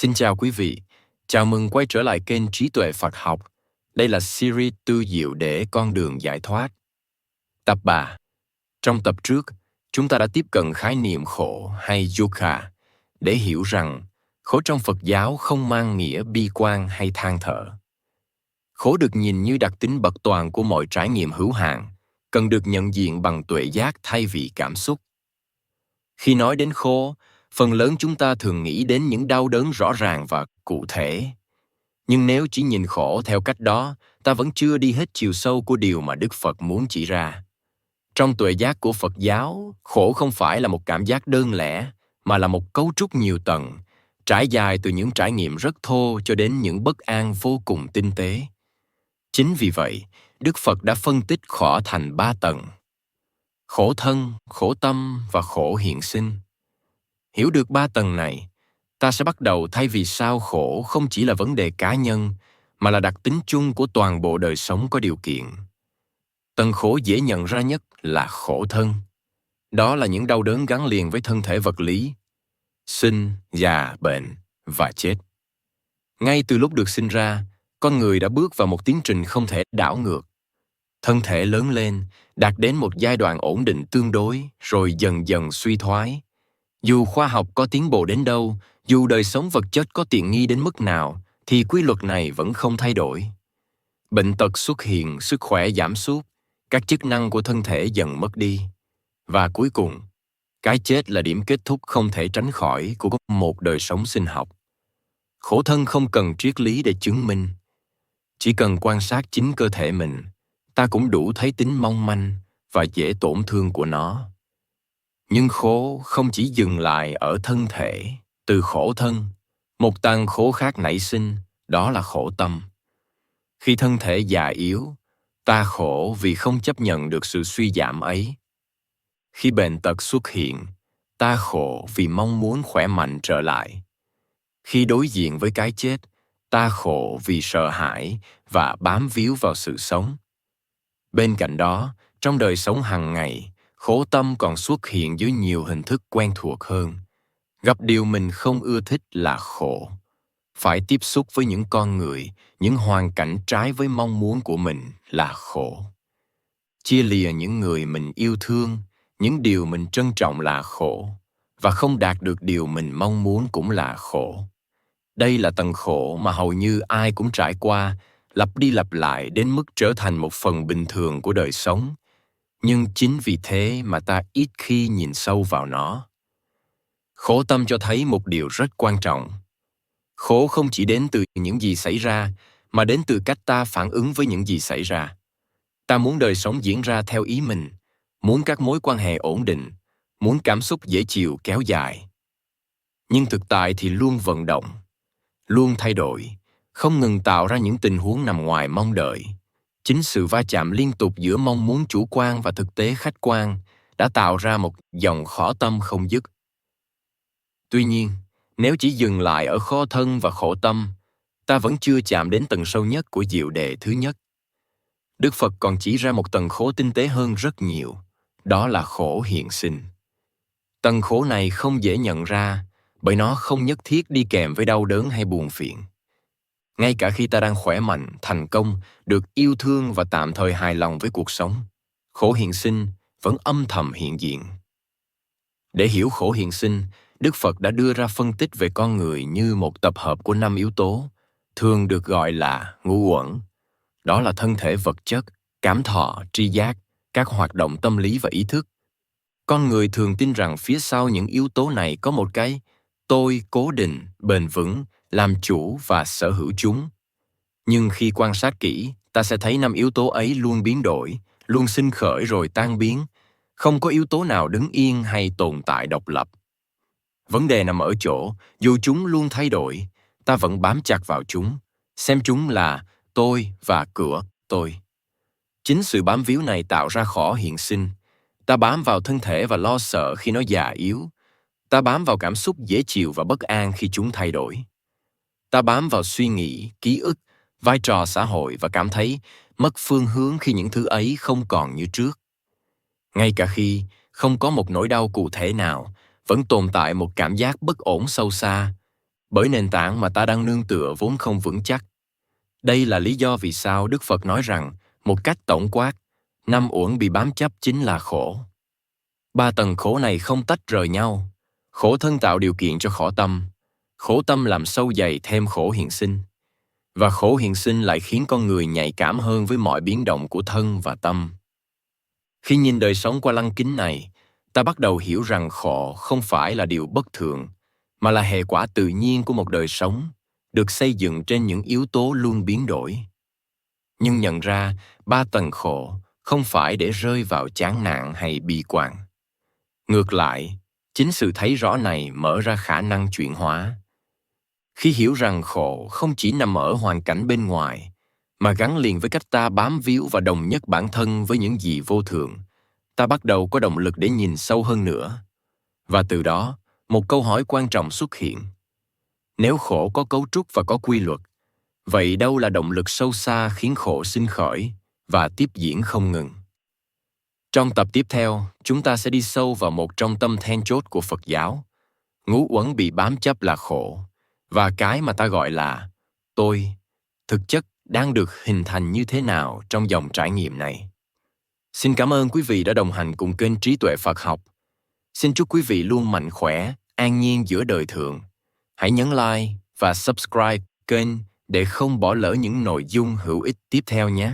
Xin chào quý vị, chào mừng quay trở lại kênh Trí tuệ Phật học. Đây là series tư diệu để con đường giải thoát. Tập 3. Trong tập trước, chúng ta đã tiếp cận khái niệm khổ hay dukkha để hiểu rằng khổ trong Phật giáo không mang nghĩa bi quan hay than thở. Khổ được nhìn như đặc tính bậc toàn của mọi trải nghiệm hữu hạn, cần được nhận diện bằng tuệ giác thay vì cảm xúc. Khi nói đến khổ, phần lớn chúng ta thường nghĩ đến những đau đớn rõ ràng và cụ thể. Nhưng nếu chỉ nhìn khổ theo cách đó, ta vẫn chưa đi hết chiều sâu của điều mà Đức Phật muốn chỉ ra. Trong tuệ giác của Phật giáo, khổ không phải là một cảm giác đơn lẻ, mà là một cấu trúc nhiều tầng, trải dài từ những trải nghiệm rất thô cho đến những bất an vô cùng tinh tế. Chính vì vậy, Đức Phật đã phân tích khổ thành 3 tầng: khổ thân, khổ tâm và khổ hiện sinh. Hiểu được 3 tầng này, ta sẽ bắt đầu thay vì sao khổ không chỉ là vấn đề cá nhân, mà là đặc tính chung của toàn bộ đời sống có điều kiện. Tầng khổ dễ nhận ra nhất là khổ thân. Đó là những đau đớn gắn liền với thân thể vật lý, sinh, già, bệnh và chết. Ngay từ lúc được sinh ra, con người đã bước vào một tiến trình không thể đảo ngược. Thân thể lớn lên, đạt đến một giai đoạn ổn định tương đối, rồi dần dần suy thoái. Dù khoa học có tiến bộ đến đâu, dù đời sống vật chất có tiện nghi đến mức nào, thì quy luật này vẫn không thay đổi. Bệnh tật xuất hiện, sức khỏe giảm sút, các chức năng của thân thể dần mất đi. Và cuối cùng, cái chết là điểm kết thúc không thể tránh khỏi của một đời sống sinh học. Khổ thân không cần triết lý để chứng minh. Chỉ cần quan sát chính cơ thể mình, ta cũng đủ thấy tính mong manh và dễ tổn thương của nó. Nhưng khổ không chỉ dừng lại ở thân thể. Từ khổ thân, một tầng khổ khác nảy sinh, đó là khổ tâm. Khi thân thể già yếu, ta khổ vì không chấp nhận được sự suy giảm ấy. Khi bệnh tật xuất hiện, ta khổ vì mong muốn khỏe mạnh trở lại. Khi đối diện với cái chết, ta khổ vì sợ hãi và bám víu vào sự sống. Bên cạnh đó, trong đời sống hàng ngày, khổ tâm còn xuất hiện dưới nhiều hình thức quen thuộc hơn. Gặp điều mình không ưa thích là khổ. Phải tiếp xúc với những con người, những hoàn cảnh trái với mong muốn của mình là khổ. Chia lìa những người mình yêu thương, những điều mình trân trọng là khổ. Và không đạt được điều mình mong muốn cũng là khổ. Đây là tầng khổ mà hầu như ai cũng trải qua, lặp đi lặp lại đến mức trở thành một phần bình thường của đời sống. Nhưng chính vì thế mà ta ít khi nhìn sâu vào nó. Khổ tâm cho thấy một điều rất quan trọng. Khổ không chỉ đến từ những gì xảy ra, mà đến từ cách ta phản ứng với những gì xảy ra. Ta muốn đời sống diễn ra theo ý mình, muốn các mối quan hệ ổn định, muốn cảm xúc dễ chịu kéo dài. Nhưng thực tại thì luôn vận động, luôn thay đổi, không ngừng tạo ra những tình huống nằm ngoài mong đợi. Chính sự va chạm liên tục giữa mong muốn chủ quan và thực tế khách quan đã tạo ra một dòng khổ tâm không dứt. Tuy nhiên, nếu chỉ dừng lại ở khổ thân và khổ tâm, ta vẫn chưa chạm đến tầng sâu nhất của diệu đề thứ nhất. Đức Phật còn chỉ ra một tầng khổ tinh tế hơn rất nhiều, đó là khổ hiện sinh. Tầng khổ này không dễ nhận ra, bởi nó không nhất thiết đi kèm với đau đớn hay buồn phiền. Ngay cả khi ta đang khỏe mạnh, thành công, được yêu thương và tạm thời hài lòng với cuộc sống, khổ hiện sinh vẫn âm thầm hiện diện. Để hiểu khổ hiện sinh, Đức Phật đã đưa ra phân tích về con người như một tập hợp của 5 yếu tố, thường được gọi là ngũ uẩn. Đó là thân thể vật chất, cảm thọ, tri giác, các hoạt động tâm lý và ý thức. Con người thường tin rằng phía sau những yếu tố này có một cái tôi cố định, bền vững, làm chủ và sở hữu chúng. Nhưng khi quan sát kỹ, ta sẽ thấy 5 yếu tố ấy luôn biến đổi, luôn sinh khởi rồi tan biến. Không có yếu tố nào đứng yên hay tồn tại độc lập. Vấn đề nằm ở chỗ, dù chúng luôn thay đổi, ta vẫn bám chặt vào chúng, xem chúng là tôi và của tôi. Chính sự bám víu này tạo ra khổ hiện sinh. Ta bám vào thân thể và lo sợ khi nó già yếu. Ta bám vào cảm xúc dễ chịu và bất an khi chúng thay đổi. Ta bám vào suy nghĩ, ký ức, vai trò xã hội và cảm thấy mất phương hướng khi những thứ ấy không còn như trước. Ngay cả khi không có một nỗi đau cụ thể nào, vẫn tồn tại một cảm giác bất ổn sâu xa. bởi nền tảng mà ta đang nương tựa vốn không vững chắc. Đây là lý do vì sao Đức Phật nói rằng, một cách tổng quát, 5 uẩn bị bám chấp chính là khổ. 3 tầng khổ này không tách rời nhau. Khổ thân tạo điều kiện cho khổ tâm làm sâu dày thêm khổ hiện sinh. Và khổ hiện sinh lại khiến con người nhạy cảm hơn với mọi biến động của thân và tâm. Khi nhìn đời sống qua lăng kính này, ta bắt đầu hiểu rằng khổ không phải là điều bất thường, mà là hệ quả tự nhiên của một đời sống, được xây dựng trên những yếu tố luôn biến đổi. Nhưng nhận ra 3 tầng khổ không phải để rơi vào chán nản hay bi quan. Ngược lại, chính sự thấy rõ này mở ra khả năng chuyển hóa. Khi hiểu rằng khổ không chỉ nằm ở hoàn cảnh bên ngoài, mà gắn liền với cách ta bám víu và đồng nhất bản thân với những gì vô thường, ta bắt đầu có động lực để nhìn sâu hơn nữa. Và từ đó, một câu hỏi quan trọng xuất hiện. Nếu khổ có cấu trúc và có quy luật, vậy đâu là động lực sâu xa khiến khổ sinh khởi và tiếp diễn không ngừng? Trong tập tiếp theo, chúng ta sẽ đi sâu vào một trong tâm then chốt của Phật giáo. Ngũ uẩn bị bám chấp là khổ, và cái mà ta gọi là tôi, thực chất đang được hình thành như thế nào trong dòng trải nghiệm này. Xin cảm ơn quý vị đã đồng hành cùng kênh Trí Tuệ Phật Học. Xin chúc quý vị luôn mạnh khỏe, an nhiên giữa đời thường. Hãy nhấn like và subscribe kênh để không bỏ lỡ những nội dung hữu ích tiếp theo nhé.